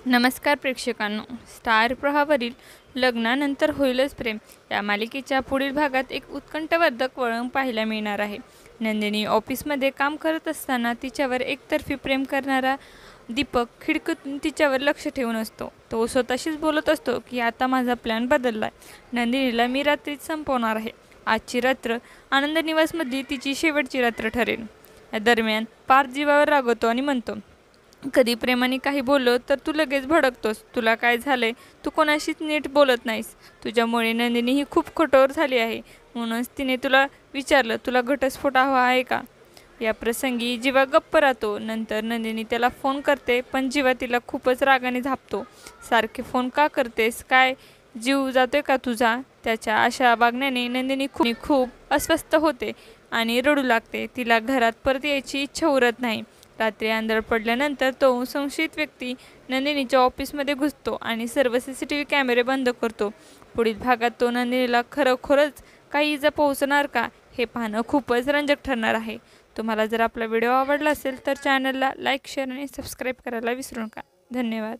नमस्कार प्रेक्षकांनो, स्टार प्रवाहावरील लग्नानंतर होईलच प्रेम या मालिकेच्या पुढील भागात एक उत्कंठवर्धक वळण पाहायला मिळणार आहे. नंदिनी ऑफिसमध्ये काम करत असताना तिच्यावर एकतर्फी प्रेम करणारा दीपक खिडकीतून तिच्यावर लक्ष ठेवून असतो. तो स्वतःशीच बोलत असतो की आता माझा प्लॅन बदलला आहे. नंदिनीला मी रात्रीच संपवणार आहे. आजची रात्र आनंद निवासमधली तिची शेवटची रात्र ठरेल. या दरम्यान पार्थ जीवावर रागवतो आणि म्हणतो, कधी प्रेमाने काही बोललो तर तू लगेच भडकतोस. तुला काय झालंय? तू कोणाशीच नीट बोलत नाहीस. तुझ्यामुळे नंदिनी ही खूप कठोर झाली आहे. म्हणूनच तिने तुला विचारलं, तुला घटस्फोट हवा आहे का? या प्रसंगी जीवा गप्प राहतो. नंतर नंदिनी त्याला फोन करते, पण जीवा तिला खूपच रागाने झापतो. सारखे फोन का करतेस? काय जीव जातोय का तुझा? त्याच्या अशा वागण्याने नंदिनी खूप अस्वस्थ होते आणि रडू लागते. तिला घरात परत यायची इच्छा उरत नाही. रात्री अंधार पडल्यानंतर तो संशयित व्यक्ती नंदिनीच्या ऑफिसमध्ये घुसतो आणि सर्व CCTV कॅमेरे बंद करतो. पुढील भागात तो नंदिनीला खरोखरच काही इजा पोहोचणार का, हे पाहणं खूपच रंजक ठरणार आहे. तुम्हाला जर आपला व्हिडिओ आवडला असेल तर चॅनलला लाईक, शेअर आणि सबस्क्राईब करायला विसरू नका. धन्यवाद.